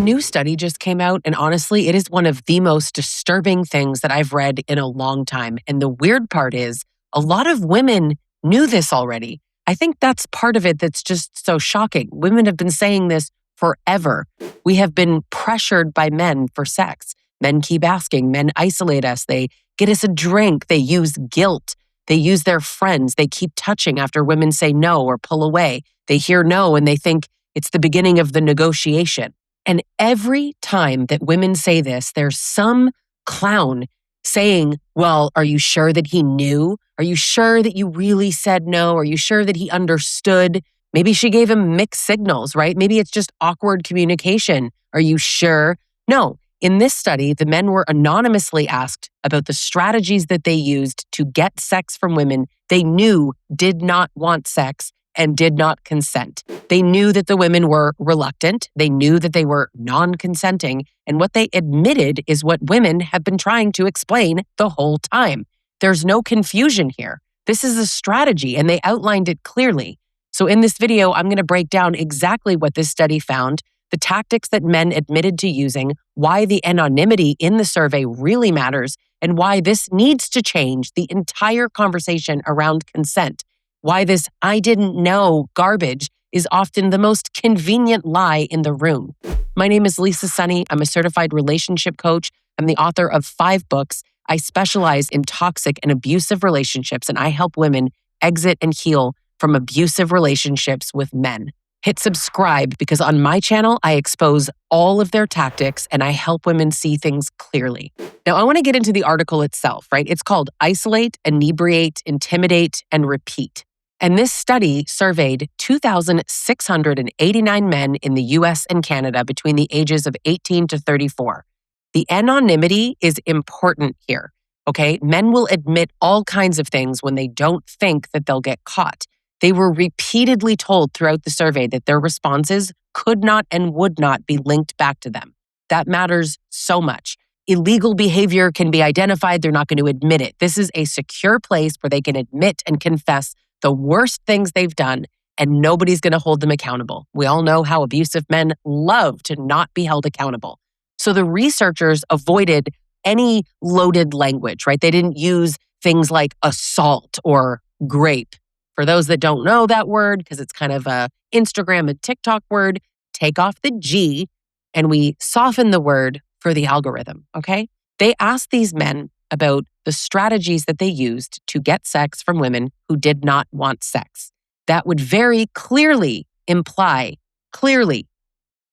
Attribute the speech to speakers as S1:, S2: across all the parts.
S1: new study just came out, and honestly, it is one of the most disturbing things that I've read in a long time. And the weird part is, a lot of women knew this already. I think that's part of it that's just so shocking. Women have been saying this forever. We have been pressured by men for sex. Men keep asking, men isolate us, they get us a drink, they use guilt, they use their friends, they keep touching after women say no or pull away. They hear no and they think it's the beginning of the negotiation. And every time that women say this, there's some clown saying, well, are you sure that he knew? Are you sure that you really said no? Are you sure that he understood? Maybe she gave him mixed signals, right? Maybe it's just awkward communication. Are you sure? No. In this study, the men were anonymously asked about the strategies that they used to get sex from women they knew did not want sex and did not consent. They knew that the women were reluctant. They knew that they were non-consenting. And what they admitted is what women have been trying to explain the whole time. There's no confusion here. This is a strategy, and they outlined it clearly. So in this video, I'm going to break down exactly what this study found, the tactics that men admitted to using, why the anonymity in the survey really matters, and why this needs to change the entire conversation around consent. Why this "I didn't know" garbage is often the most convenient lie in the room. My name is Lisa Sonni. I'm a certified relationship coach. I'm the author of 5 books. I specialize in toxic and abusive relationships, and I help women exit and heal from abusive relationships with men. Hit subscribe because on my channel, I expose all of their tactics and I help women see things clearly. Now, I want to get into the article itself, right? It's called Isolate, Inebriate, Intimidate, and Repeat. And this study surveyed 2,689 men in the US and Canada between the ages of 18 to 34. The anonymity is important here, okay? Men will admit all kinds of things when they don't think that they'll get caught. They were repeatedly told throughout the survey that their responses could not and would not be linked back to them. That matters so much. Illegal behavior can be identified. They're not going to admit it. This is a secure place where they can admit and confess the worst things they've done, and nobody's going to hold them accountable. We all know how abusive men love to not be held accountable. So the researchers avoided any loaded language, right? They didn't use things like assault or grape. For those that don't know that word, because it's kind of a Instagram and TikTok word, take off the G and we soften the word for the algorithm, okay? They asked these men about the strategies that they used to get sex from women who did not want sex. That would very clearly imply,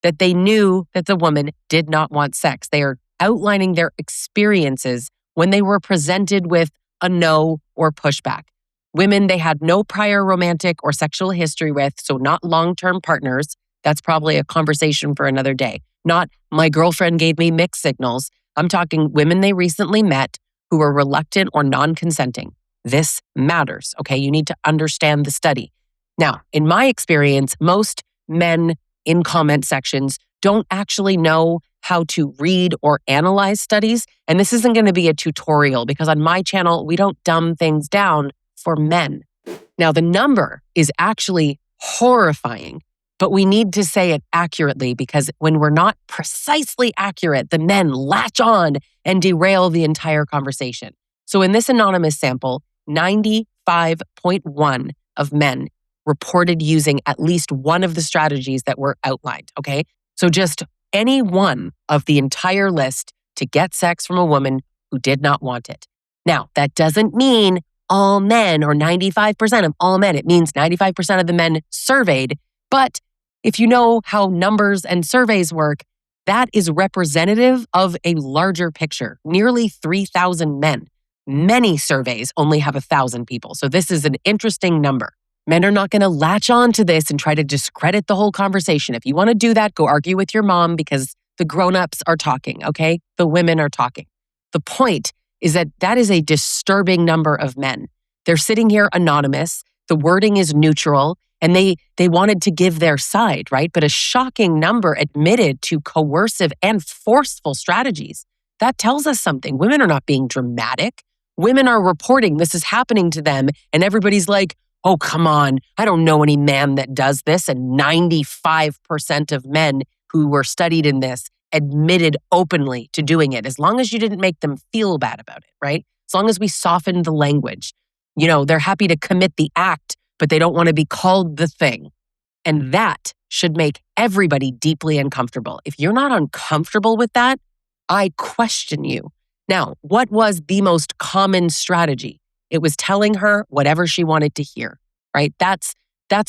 S1: that they knew that the woman did not want sex. They are outlining their experiences when they were presented with a no or pushback. Women they had no prior romantic or sexual history with, so not long-term partners. That's probably a conversation for another day. Not my girlfriend gave me mixed signals. I'm talking women they recently met who were reluctant or non-consenting. This matters, okay? You need to understand the study. Now, in my experience, most men in comment sections don't actually know how to read or analyze studies. And this isn't going to be a tutorial because on my channel, we don't dumb things down for men. Now, the number is actually horrifying, but we need to say it accurately because when we're not precisely accurate, the men latch on and derail the entire conversation. So in this anonymous sample, 95.1 of men reported using at least one of the strategies that were outlined, okay? So just any one of the entire list to get sex from a woman who did not want it. Now, that doesn't mean all men or 95% of all men. It means 95% of the men surveyed. But if you know how numbers and surveys work, that is representative of a larger picture, nearly 3,000 men. Many surveys only have 1,000 people. So this is an interesting number. Men are not going to latch on to this and try to discredit the whole conversation. If you want to do that, go argue with your mom because the grown-ups are talking, okay? The women are talking. The point is that that is a disturbing number of men. They're sitting here anonymous. The wording is neutral, and they wanted to give their side, right? But a shocking number admitted to coercive and forceful strategies. That tells us something. Women are not being dramatic. Women are reporting this is happening to them, and everybody's like, oh, come on, I don't know any man that does this. And 95% of men who were studied in this admitted openly to doing it, as long as you didn't make them feel bad about it, right? As long as we softened the language. They're happy to commit the act, but they don't want to be called the thing. And that should make everybody deeply uncomfortable. If you're not uncomfortable with that, I question you. Now, what was the most common strategy? It was telling her whatever she wanted to hear, right? That's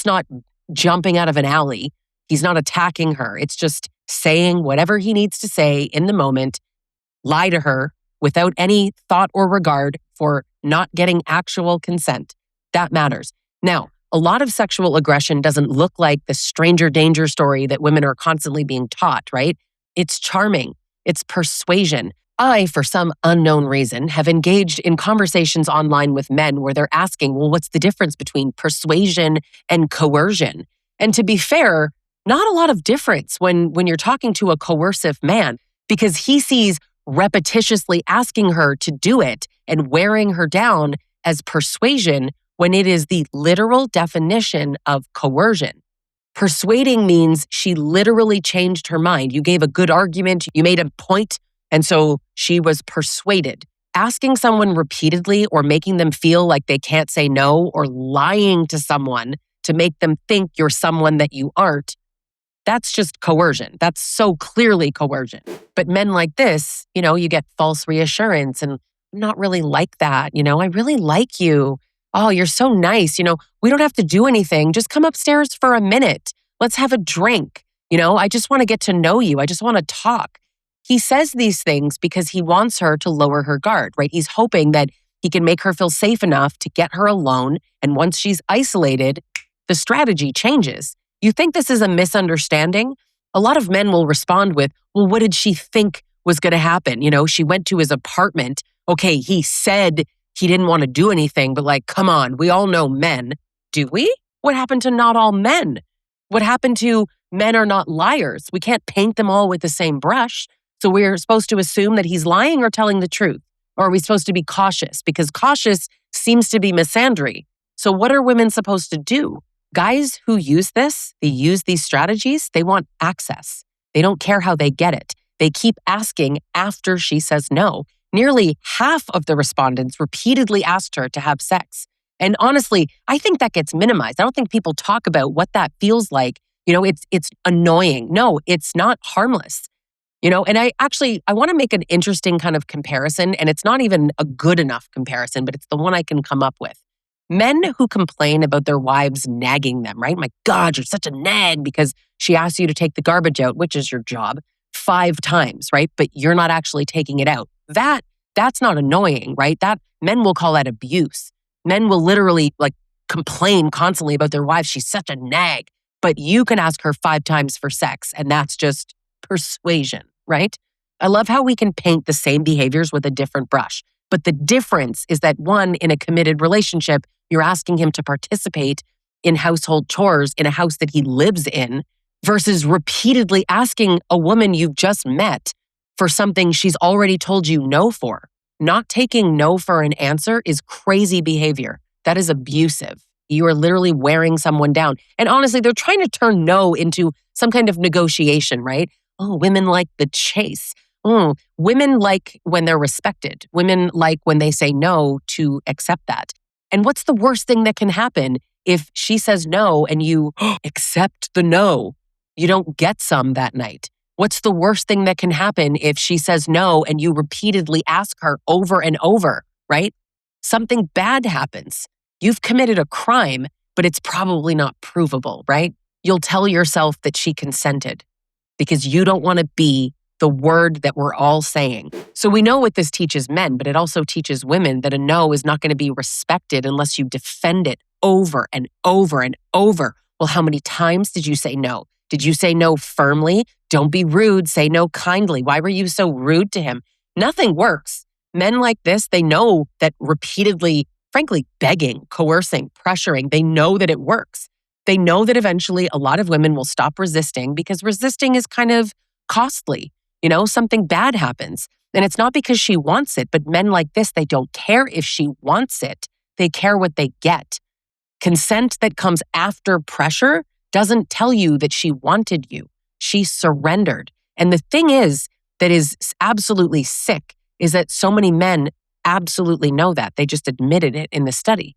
S1: not jumping out of an alley. He's not attacking her. It's just saying whatever he needs to say in the moment, lie to her without any thought or regard for not getting actual consent. That matters. Now, a lot of sexual aggression doesn't look like the stranger danger story that women are constantly being taught, right? It's charming. It's persuasion. I, for some unknown reason, have engaged in conversations online with men where they're asking, well, what's the difference between persuasion and coercion? And to be fair, not a lot of difference when you're talking to a coercive man, because he sees repetitiously asking her to do it and wearing her down as persuasion when it is the literal definition of coercion. Persuading means she literally changed her mind. You gave a good argument, you made a point, and so she was persuaded. Asking someone repeatedly or making them feel like they can't say no or lying to someone to make them think you're someone that you aren't, that's just coercion. That's so clearly coercion. But men like this, you get false reassurance and I'm not really like that. I really like you. Oh, you're so nice. We don't have to do anything. Just come upstairs for a minute. Let's have a drink. I just want to get to know you. I just want to talk. He says these things because he wants her to lower her guard, right? He's hoping that he can make her feel safe enough to get her alone. And once she's isolated, the strategy changes. You think this is a misunderstanding? A lot of men will respond with, well, what did she think was going to happen? She went to his apartment. Okay, he said he didn't want to do anything, but come on, we all know men. Do we? What happened to not all men? What happened to men are not liars? We can't paint them all with the same brush. So we're supposed to assume that he's lying or telling the truth? Or are we supposed to be cautious? Because cautious seems to be misandry. So what are women supposed to do? Guys who use they use these strategies, they want access. They don't care how they get it. They keep asking after she says no. Nearly half of the respondents repeatedly asked her to have sex. And honestly, I think that gets minimized. I don't think people talk about what that feels like. It's annoying. No, it's not harmless. And I want to make an interesting kind of comparison, and it's not even a good enough comparison, but it's the one I can come up with. Men who complain about their wives nagging them, right? My God, you're such a nag because she asks you to take the garbage out, which is your job, 5 times, right? But you're not actually taking it out. That's not annoying, right? That men will call that abuse. Men will literally complain constantly about their wives. She's such a nag. But you can ask her 5 times for sex, and that's just persuasion, right? I love how we can paint the same behaviors with a different brush. But the difference is that one, in a committed relationship, you're asking him to participate in household chores in a house that he lives in versus repeatedly asking a woman you've just met for something she's already told you no for. Not taking no for an answer is crazy behavior. That is abusive. You are literally wearing someone down. And honestly, they're trying to turn no into some kind of negotiation, right? Oh, women like the chase. Women like when they're respected. Women like when they say no to accept that. And what's the worst thing that can happen if she says no and you accept the no? You don't get some that night. What's the worst thing that can happen if she says no and you repeatedly ask her over and over, right? Something bad happens. You've committed a crime, but it's probably not provable, right? You'll tell yourself that she consented because you don't want to be the word that we're all saying. So we know what this teaches men, but it also teaches women that a no is not going to be respected unless you defend it over and over and over. Well, how many times did you say no? Did you say no firmly? Don't be rude. Say no kindly. Why were you so rude to him? Nothing works. Men like this, they know that repeatedly, frankly, begging, coercing, pressuring, they know that it works. They know that eventually a lot of women will stop resisting because resisting is kind of costly. Something bad happens. And it's not because she wants it, but men like this, they don't care if she wants it. They care what they get. Consent that comes after pressure doesn't tell you that she wanted you. She surrendered. And the thing is that is absolutely sick is that so many men absolutely know that. They just admitted it in the study.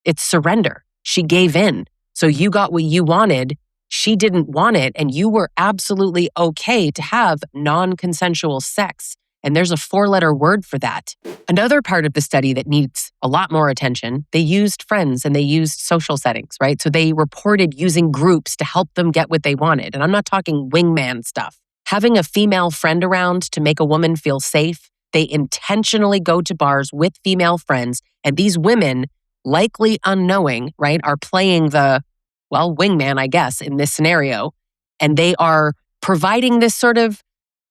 S1: It's surrender. She gave in. So you got what you wanted. She didn't want it. And you were absolutely okay to have non-consensual sex. And there's a 4-letter word for that. Another part of the study that needs a lot more attention, they used friends and they used social settings, right? So they reported using groups to help them get what they wanted. And I'm not talking wingman stuff. Having a female friend around to make a woman feel safe, they intentionally go to bars with female friends. And these women, likely unknowing, right, are playing the, well, wingman, I guess, in this scenario. And they are providing this sort of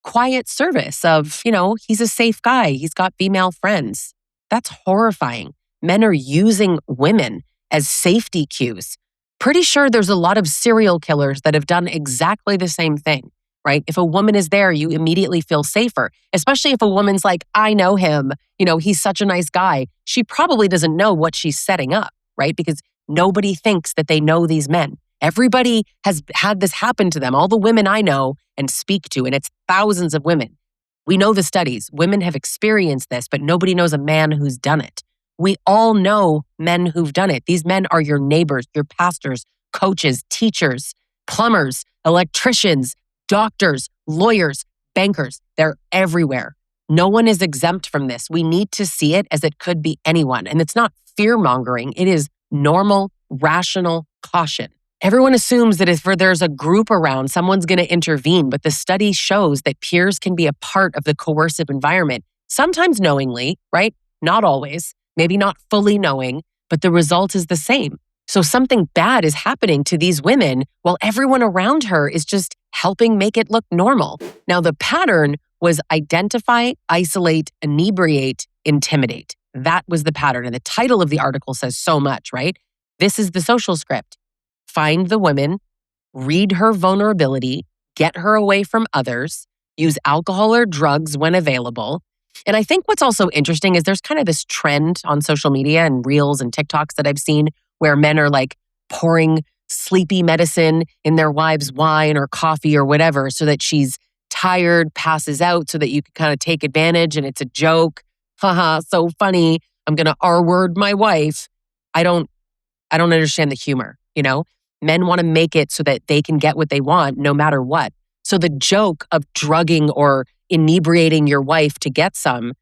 S1: quiet service of, he's a safe guy. He's got female friends. That's horrifying. Men are using women as safety cues. Pretty sure there's a lot of serial killers that have done exactly the same thing, right? If a woman is there, you immediately feel safer, especially if a woman's like, I know him, he's such a nice guy. She probably doesn't know what she's setting up, right? Because nobody thinks that they know these men. Everybody has had this happen to them. All the women I know and speak to, and it's thousands of women. We know the studies. Women have experienced this, but nobody knows a man who's done it. We all know men who've done it. These men are your neighbors, your pastors, coaches, teachers, plumbers, electricians, doctors, lawyers, bankers. They're everywhere. No one is exempt from this. We need to see it as it could be anyone. And it's not fear-mongering. It is normal, rational caution. Everyone assumes that if there's a group around, someone's going to intervene, but the study shows that peers can be a part of the coercive environment, sometimes knowingly, right? Not always, maybe not fully knowing, but the result is the same. So something bad is happening to these women while everyone around her is just helping make it look normal. Now, the pattern was identify, isolate, inebriate, intimidate. That was the pattern. And the title of the article says so much, right? This is the social script. Find the woman, read her vulnerability, get her away from others, use alcohol or drugs when available. And I think what's also interesting is there's kind of this trend on social media and reels and TikToks that I've seen where men are like pouring sleepy medicine in their wives' wine or coffee or whatever so that she's tired, passes out so that you can kind of take advantage and it's a joke. Haha, so funny. I'm going to R-word my wife. I don't understand the humor, Men want to make it so that they can get what they want no matter what. So the joke of drugging or inebriating your wife to get some,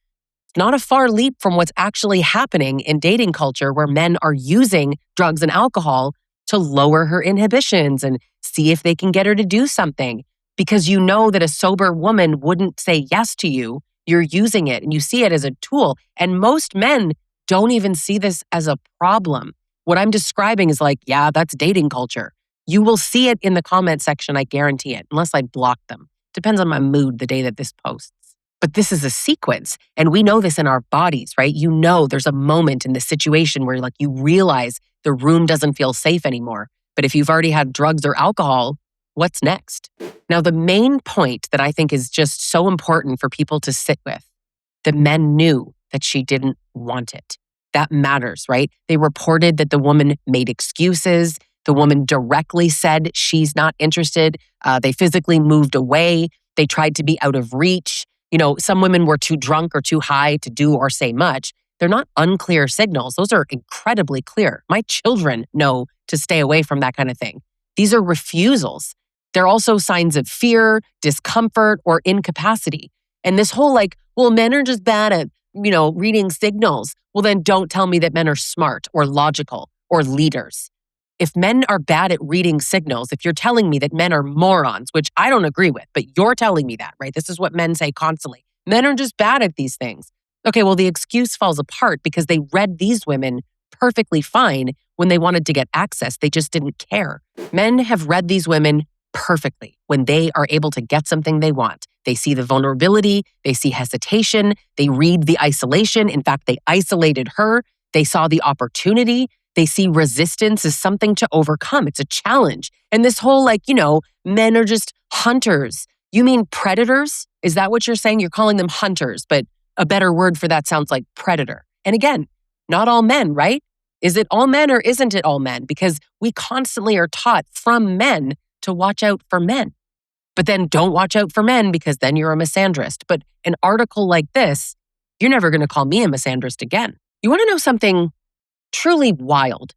S1: not a far leap from what's actually happening in dating culture where men are using drugs and alcohol to lower her inhibitions and see if they can get her to do something. Because you know that a sober woman wouldn't say yes to you. You're using it and you see it as a tool. And most men don't even see this as a problem. What I'm describing is like, yeah, that's dating culture. You will see it in the comment section, I guarantee it, unless I block them. Depends on my mood the day that this posts. But this is a sequence, and we know this in our bodies, right? There's a moment in the situation where like you realize the room doesn't feel safe anymore. But if you've already had drugs or alcohol, what's next? Now, the main point that I think is just so important for people to sit with, the men knew that she didn't want it. That matters, right? They reported that the woman made excuses. The woman directly said she's not interested. They physically moved away. They tried to be out of reach. Some women were too drunk or too high to do or say much. They're not unclear signals. Those are incredibly clear. My children know to stay away from that kind of thing. These are refusals. They're also signs of fear, discomfort, or incapacity. And this whole men are just bad at, reading signals. Well, then don't tell me that men are smart or logical or leaders. If men are bad at reading signals, if you're telling me that men are morons, which I don't agree with, but you're telling me that, right? This is what men say constantly. Men are just bad at these things. Okay, well, the excuse falls apart because they read these women perfectly fine when they wanted to get access. They just didn't care. Men have read these women perfectly when they are able to get something they want. They see the vulnerability, they see hesitation, they read the isolation. In fact, they isolated her. They saw the opportunity. They see resistance as something to overcome. It's a challenge. And this whole men are just hunters. You mean predators? Is that what you're saying? You're calling them hunters, but a better word for that sounds like predator. And again, not all men, right? Is it all men or isn't it all men? Because we constantly are taught from men to watch out for men. But then don't watch out for men because then you're a misandrist. But an article like this, you're never going to call me a misandrist again. You want to know something truly wild?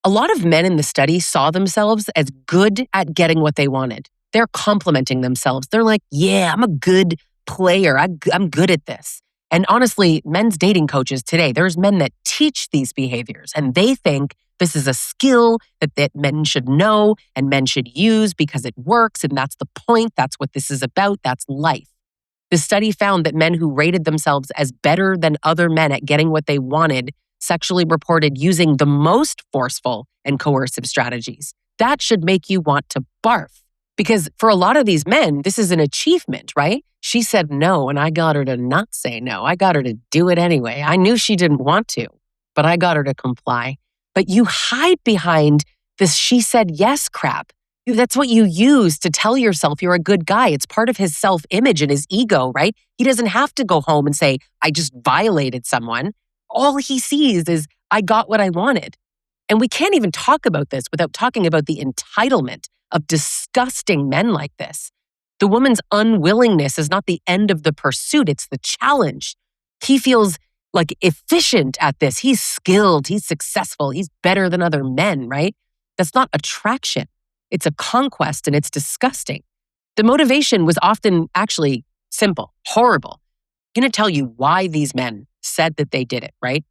S1: A lot of men in the study saw themselves as good at getting what they wanted. They're complimenting themselves. They're like, yeah, I'm a good player. I'm good at this. And honestly, men's dating coaches today, there's men that teach these behaviors and they think this is a skill that men should know and men should use because it works. And that's the point. That's what this is about. That's life. The study found that men who rated themselves as better than other men at getting what they wanted sexually reported using the most forceful and coercive strategies. That should make you want to barf. Because for a lot of these men, this is an achievement, right? She said no, and I got her to not say no. I got her to do it anyway. I knew she didn't want to, but I got her to comply. But you hide behind this she said yes crap. That's what you use to tell yourself you're a good guy. It's part of his self-image and his ego, right? He doesn't have to go home and say, I just violated someone. All he sees is, I got what I wanted. And we can't even talk about this without talking about the entitlement of disgusting men like this. The woman's unwillingness is not the end of the pursuit, it's the challenge. He feels like efficient at this. He's skilled, he's successful, he's better than other men, right? That's not attraction. It's a conquest and it's disgusting. The motivation was often actually simple, horrible. I'm going to tell you why these men said that they did it, right?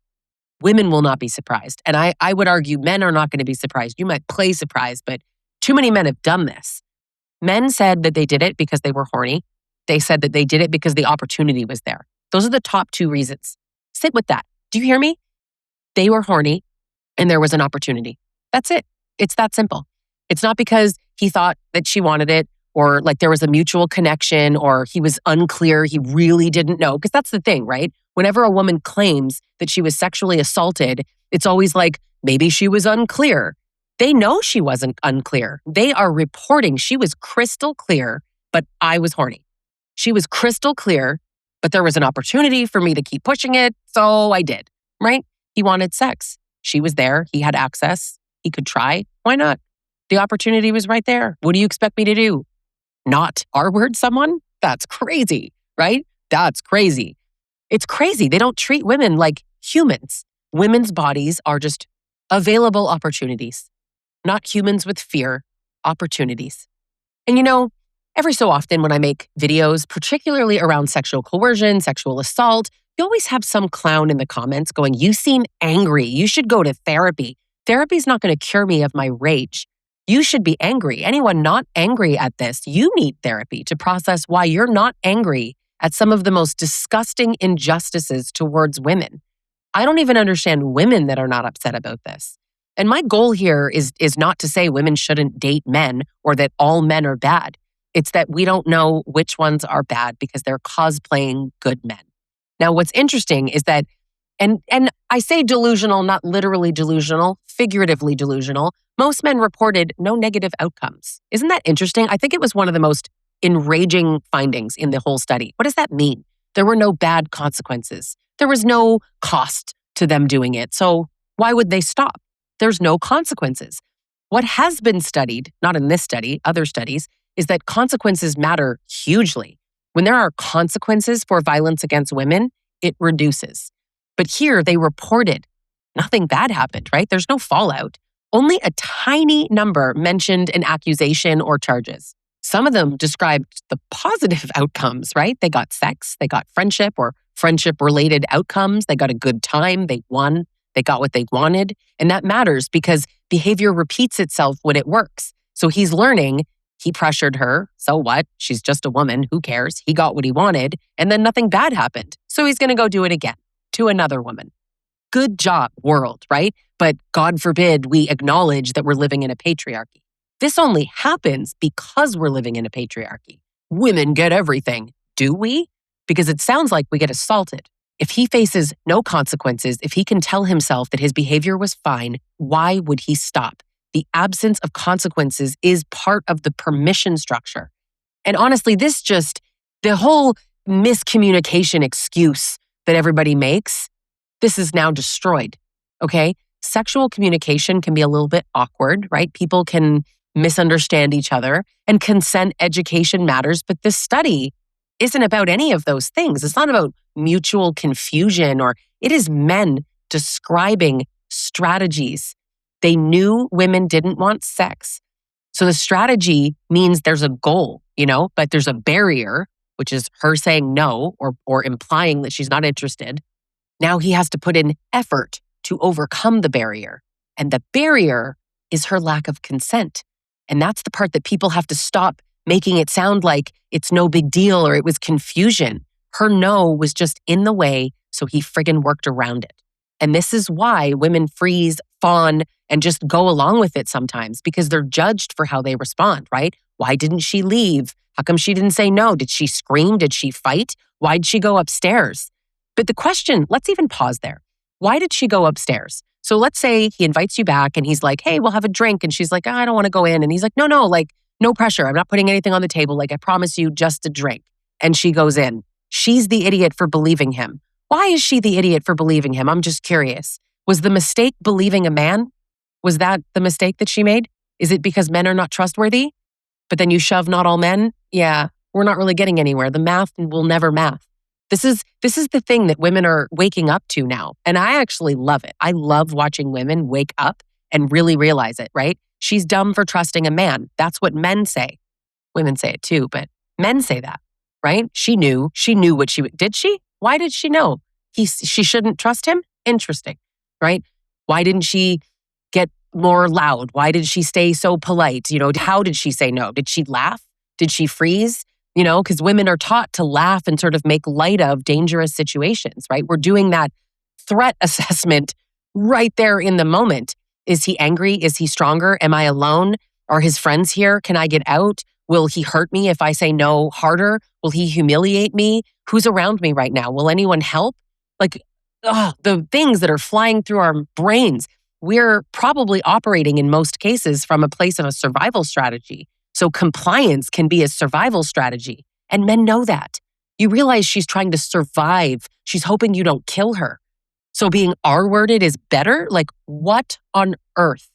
S1: Women will not be surprised. And I would argue men are not going to be surprised. You might play surprised, but too many men have done this. Men said that they did it because they were horny. They said that they did it because the opportunity was there. Those are the top two reasons. Sit with that. Do you hear me? They were horny and there was an opportunity. That's it. It's that simple. It's not because he thought that she wanted it or like there was a mutual connection or he was unclear, he really didn't know. Because that's the thing, right? Whenever a woman claims that she was sexually assaulted, it's always like, maybe she was unclear. They know she wasn't unclear. They are reporting she was crystal clear, but I was horny. She was crystal clear, but there was an opportunity for me to keep pushing it, so I did, right? He wanted sex. She was there. He had access. He could try. Why not? The opportunity was right there. What do you expect me to do? Not R-word someone? That's crazy, right? That's crazy. It's crazy. They don't treat women like humans. Women's bodies are just available opportunities. Not humans with fear, opportunities. And you know, every so often when I make videos, particularly around sexual coercion, sexual assault, you always have some clown in the comments going, you seem angry. You should go to therapy. Therapy's not going to cure me of my rage. You should be angry. Anyone not angry at this, you need therapy to process why you're not angry at some of the most disgusting injustices towards women. I don't even understand women that are not upset about this. And my goal here is not to say women shouldn't date men or that all men are bad. It's that we don't know which ones are bad because they're cosplaying good men. Now, what's interesting is that, and I say delusional, not literally delusional, figuratively delusional, most men reported no negative outcomes. Isn't that interesting? I think it was one of the most enraging findings in the whole study. What does that mean? There were no bad consequences. There was no cost to them doing it. So why would they stop? There's no consequences. What has been studied, not in this study, other studies, is that consequences matter hugely. When there are consequences for violence against women, it reduces. But here they reported nothing bad happened, right? There's no fallout. Only a tiny number mentioned an accusation or charges. Some of them described the positive outcomes, right? They got sex, they got friendship or friendship-related outcomes, they got a good time, they won, they got what they wanted. And that matters because behavior repeats itself when it works. So he's learning, he pressured her, so what? She's just a woman, who cares? He got what he wanted, and then nothing bad happened. So he's gonna go do it again to another woman. Good job, world, right? But God forbid we acknowledge that we're living in a patriarchy. This only happens because we're living in a patriarchy. Women get everything. Do we? Because it sounds like we get assaulted. If he faces no consequences, if he can tell himself that his behavior was fine, why would he stop? The absence of consequences is part of the permission structure. And honestly, the whole miscommunication excuse that everybody makes, this is now destroyed, okay? Sexual communication can be a little bit awkward, right? People can misunderstand each other, and consent education matters. But this study isn't about any of those things. It's not about mutual confusion, or it is men describing strategies. They knew women didn't want sex. So the strategy means there's a goal, but there's a barrier, which is her saying no or implying that she's not interested. Now he has to put in effort to overcome the barrier. And the barrier is her lack of consent. And that's the part that people have to stop making it sound like it's no big deal or it was confusion. Her no was just in the way, so he friggin' worked around it. And this is why women freeze, fawn, and just go along with it sometimes, because they're judged for how they respond, right? Why didn't she leave? How come she didn't say no? Did she scream? Did she fight? Why'd she go upstairs? But the question, let's even pause there. Why did she go upstairs? So let's say he invites you back and he's like, hey, we'll have a drink. And she's like, I don't want to go in. And he's like, no, no pressure. I'm not putting anything on the table. I promise you, just a drink. And she goes in. She's the idiot for believing him. Why is she the idiot for believing him? I'm just curious. Was the mistake believing a man? Was that the mistake that she made? Is it because men are not trustworthy? But then you shove not all men? Yeah, we're not really getting anywhere. The math will never math. This is the thing that women are waking up to now. And I actually love it. I love watching women wake up and really realize it, right? She's dumb for trusting a man. That's what men say. Women say it too, but men say that, right? She knew what did she? Why did she know? She shouldn't trust him? Interesting, right? Why didn't she get more loud? Why did she stay so polite? How did she say no? Did she laugh? Did she freeze? Because women are taught to laugh and sort of make light of dangerous situations, right? We're doing that threat assessment right there in the moment. Is he angry? Is he stronger? Am I alone? Are his friends here? Can I get out? Will he hurt me if I say no harder? Will he humiliate me? Who's around me right now? Will anyone help? The things that are flying through our brains. We're probably operating in most cases from a place of a survival strategy. So compliance can be a survival strategy. And men know that. You realize she's trying to survive. She's hoping you don't kill her. So being R-worded is better? What on earth?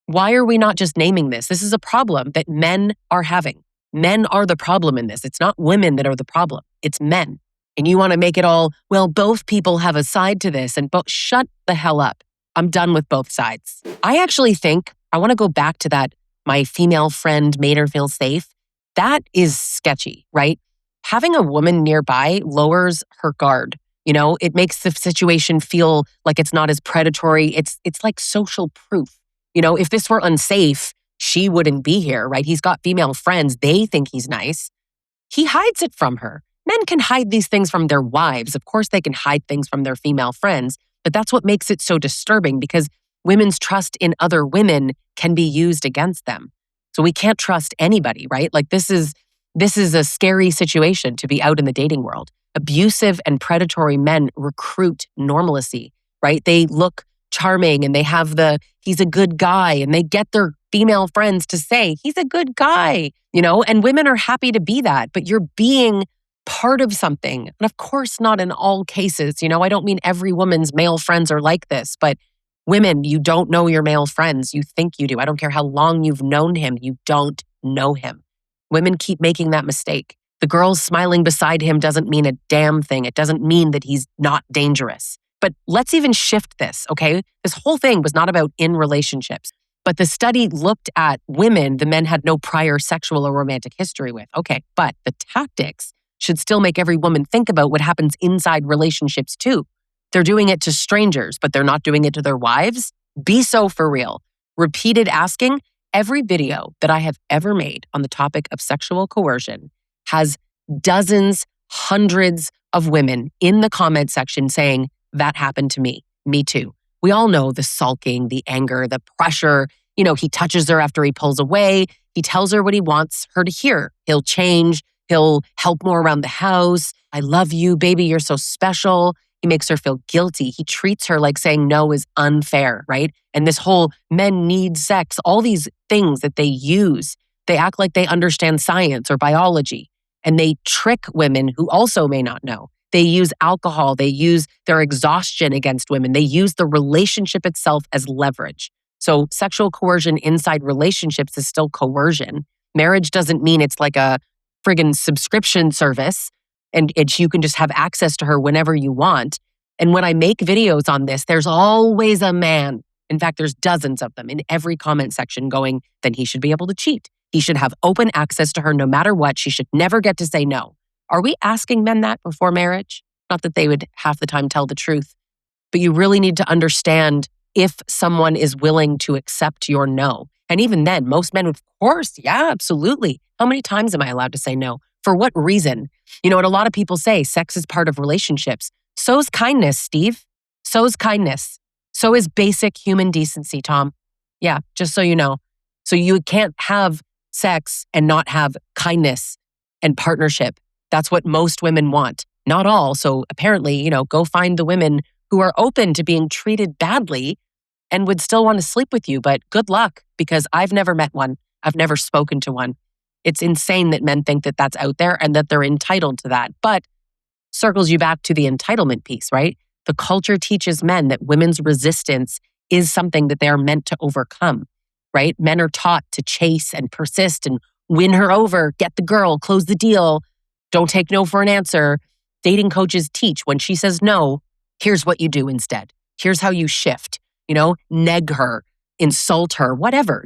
S1: Why are we not just naming this? This is a problem that men are having. Men are the problem in this. It's not women that are the problem. It's men. And you want to make it all, well, both people have a side to this. And shut the hell up. I'm done with both sides. I actually think, I want to go back to that, my female friend made her feel safe. That is sketchy, right? Having a woman nearby lowers her guard. It makes the situation feel like it's not as predatory. It's like social proof. If this were unsafe, she wouldn't be here, right? He's got female friends. They think he's nice. He hides it from her. Men can hide these things from their wives. Of course, they can hide things from their female friends, but that's what makes it so disturbing, because women's trust in other women can be used against them. So we can't trust anybody, right? This is a scary situation to be out in the dating world. Abusive and predatory men recruit normalcy, right? They look charming and they have he's a good guy, and they get their female friends to say, he's a good guy, and women are happy to be that, but you're being part of something. And of course, not in all cases. I don't mean every woman's male friends are like this, but women, you don't know your male friends. You think you do. I don't care how long you've known him. You don't know him. Women keep making that mistake. The girl smiling beside him doesn't mean a damn thing. It doesn't mean that he's not dangerous. But let's even shift this, okay? This whole thing was not about in relationships. But the study looked at women the men had no prior sexual or romantic history with. Okay, but the tactics should still make every woman think about what happens inside relationships too. They're doing it to strangers, but they're not doing it to their wives. Be so for real. Repeated asking. Every video that I have ever made on the topic of sexual coercion has dozens, hundreds of women in the comment section saying, that happened to me. Me too. We all know the sulking, the anger, the pressure. He touches her after he pulls away. He tells her what he wants her to hear. He'll change. He'll help more around the house. I love you, baby. You're so special. He makes her feel guilty. He treats her like saying no is unfair, right? And this whole men need sex, all these things that they use, they act like they understand science or biology. And they trick women who also may not know. They use alcohol. They use their exhaustion against women. They use the relationship itself as leverage. So sexual coercion inside relationships is still coercion. Marriage doesn't mean it's like a friggin' subscription service and you can just have access to her whenever you want. And when I make videos on this, there's always a man. In fact, there's dozens of them in every comment section going, then he should be able to cheat. He should have open access to her no matter what. She should never get to say no. Are we asking men that before marriage? Not that they would half the time tell the truth, but you really need to understand if someone is willing to accept your no. And even then, most men would, of course, yeah, absolutely. How many times am I allowed to say no? For what reason? You know what a lot of people say, sex is part of relationships. So's kindness, Steve. So's kindness. So is basic human decency, Tom. Yeah, just so you know. So you can't have sex and not have kindness and partnership. That's what most women want. Not all. So apparently, go find the women who are open to being treated badly and would still want to sleep with you. But good luck, because I've never met one. I've never spoken to one. It's insane that men think that that's out there and that they're entitled to that. But circles you back to the entitlement piece, right? The culture teaches men that women's resistance is something that they are meant to overcome, right? Men are taught to chase and persist and win her over, get the girl, close the deal, don't take no for an answer. Dating coaches teach when she says no, here's what you do instead. Here's how you shift, neg her, insult her, whatever,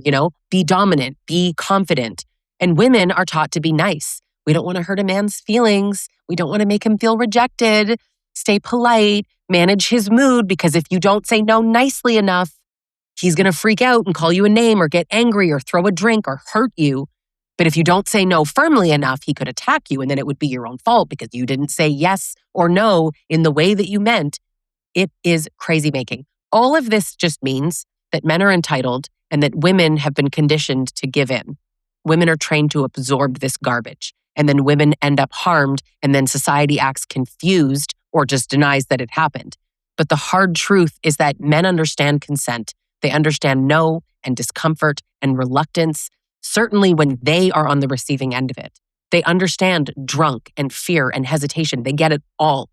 S1: be dominant, be confident. And women are taught to be nice. We don't want to hurt a man's feelings. We don't want to make him feel rejected. Stay polite, manage his mood, because if you don't say no nicely enough, he's going to freak out and call you a name or get angry or throw a drink or hurt you. But if you don't say no firmly enough, he could attack you, and then it would be your own fault because you didn't say yes or no in the way that you meant. It is crazy making. All of this just means that men are entitled and that women have been conditioned to give in. Women are trained to absorb this garbage, and then women end up harmed, and then society acts confused or just denies that it happened. But the hard truth is that men understand consent. They understand no and discomfort and reluctance, certainly when they are on the receiving end of it. They understand drunk and fear and hesitation. They get it all,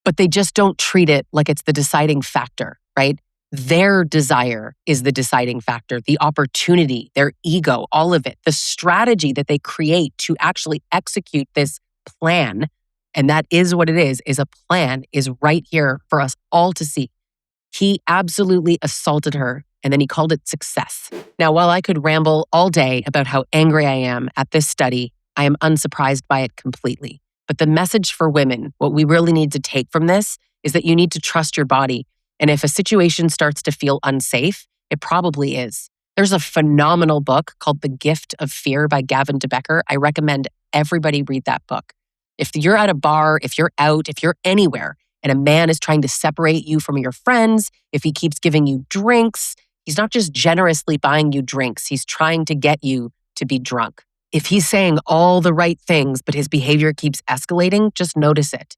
S1: but they just don't treat it like it's the deciding factor, right? Their desire is the deciding factor, the opportunity, their ego, all of it, the strategy that they create to actually execute this plan. And that is what it is a plan, is right here for us all to see. He absolutely assaulted her, and then he called it success. Now, while I could ramble all day about how angry I am at this study, I am unsurprised by it completely. But the message for women, what we really need to take from this, is that you need to trust your body. And if a situation starts to feel unsafe, it probably is. There's a phenomenal book called The Gift of Fear by Gavin de Becker. I recommend everybody read that book. If you're at a bar, if you're out, if you're anywhere, and a man is trying to separate you from your friends, if he keeps giving you drinks, he's not just generously buying you drinks, he's trying to get you to be drunk. If he's saying all the right things, but his behavior keeps escalating, just notice it.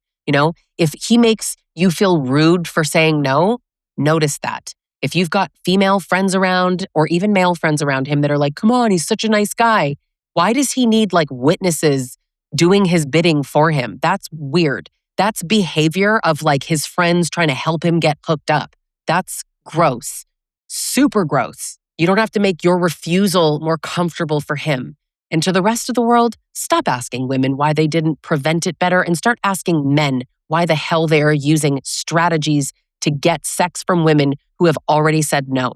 S1: If he makes you feel rude for saying no, notice that. If you've got female friends around or even male friends around him that are like, come on, he's such a nice guy. Why does he need witnesses doing his bidding for him? That's weird. That's behavior of his friends trying to help him get hooked up. That's gross. Super gross. You don't have to make your refusal more comfortable for him. And to the rest of the world, stop asking women why they didn't prevent it better and start asking men why the hell they are using strategies to get sex from women who have already said no.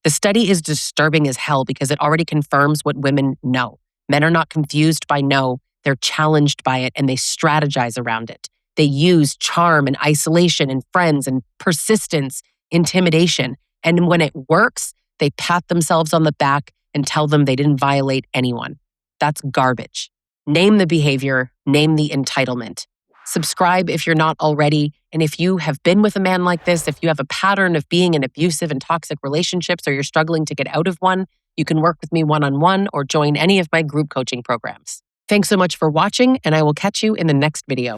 S1: The study is disturbing as hell because it already confirms what women know. Men are not confused by no, they're challenged by it and they strategize around it. They use charm and isolation and friends and persistence, intimidation. And when it works, they pat themselves on the back and tell them they didn't violate anyone. That's garbage. Name the behavior, name the entitlement. Subscribe if you're not already. And if you have been with a man like this, if you have a pattern of being in abusive and toxic relationships or you're struggling to get out of one, you can work with me one-on-one or join any of my group coaching programs. Thanks so much for watching, and I will catch you in the next video.